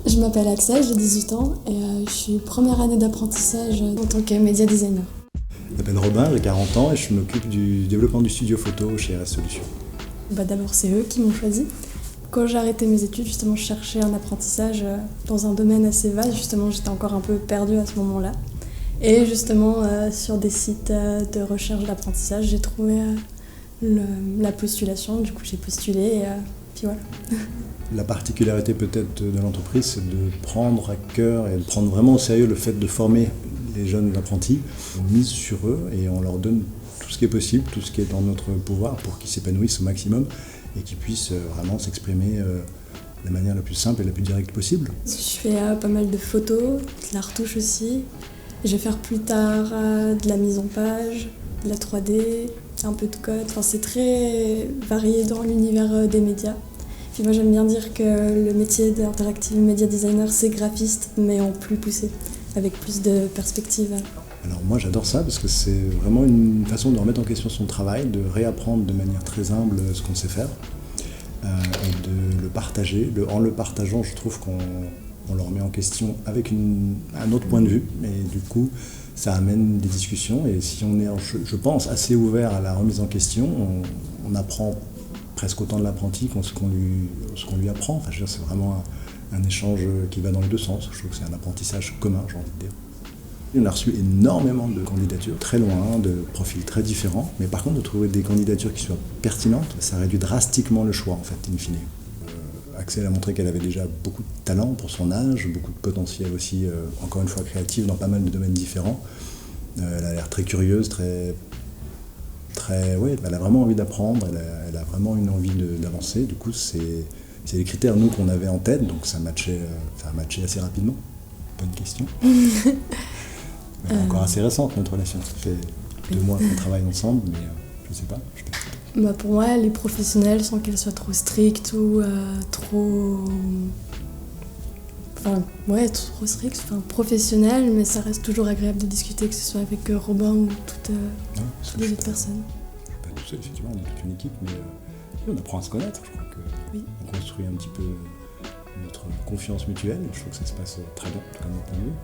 Je m'appelle Axel, j'ai 18 ans et je suis première année d'apprentissage en tant que média designer. Je m'appelle Robin, j'ai 40 ans et je m'occupe du développement du studio photo chez RS Solutions. D'abord, c'est eux qui m'ont choisi. Quand j'ai arrêté mes études, justement, je cherchais un apprentissage dans un domaine assez vaste. Justement, j'étais encore un peu perdue à ce moment-là. Et justement, sur des sites de recherche d'apprentissage, j'ai trouvé la postulation. Du coup, j'ai postulé et puis voilà. La particularité peut-être de l'entreprise, c'est de prendre à cœur et de prendre vraiment au sérieux le fait de former les jeunes apprentis. On mise sur eux et on leur donne tout ce qui est possible, tout ce qui est en notre pouvoir pour qu'ils s'épanouissent au maximum et qu'ils puissent vraiment s'exprimer de la manière la plus simple et la plus directe possible. Je fais pas mal de photos, de la retouche aussi. Je vais faire plus tard de la mise en page, de la 3D, un peu de code. Enfin, c'est très varié dans l'univers des médias. Puis moi j'aime bien dire que le métier d'interactive media designer c'est graphiste mais en plus poussé, avec plus de perspectives. Alors moi j'adore ça parce que c'est vraiment une façon de remettre en question son travail, de réapprendre de manière très humble ce qu'on sait faire et de le partager. En le partageant, je trouve qu'on le remet en question avec un autre point de vue et du coup ça amène des discussions et si on est, je pense, assez ouvert à la remise en question, on apprend presque autant de l'apprenti qu'on ce qu'on lui apprend. Enfin, je veux dire, c'est vraiment un échange qui va dans les deux sens. Je trouve que c'est un apprentissage commun, j'ai envie de dire. On a reçu énormément de candidatures, très loin, de profils très différents. Mais par contre, de trouver des candidatures qui soient pertinentes, ça réduit drastiquement le choix, en fait, in fine. Axel a montré qu'elle avait déjà beaucoup de talent pour son âge, beaucoup de potentiel aussi, encore une fois, créatif dans pas mal de domaines différents. Elle a l'air très curieuse, ouais, elle a vraiment envie d'apprendre, elle a vraiment une envie d'avancer. Du coup, c'est les critères, nous, qu'on avait en tête, donc ça a matché assez rapidement. Bonne question. Encore assez récente, notre relation. Ça fait 2 mois qu'on travaille ensemble, mais je sais pas. Pour moi, elle est professionnelle sans qu'elle soit trop stricte ou trop... trop stricte, professionnelle, mais ça reste toujours agréable de discuter, que ce soit avec Robin ou toutes les autres personnes. Pas tout seul, effectivement, on est toute une équipe, mais on apprend à se connaître. Je crois qu'on construit un petit peu notre confiance mutuelle, et je trouve que ça se passe très bien, en tout cas de mon point de vue.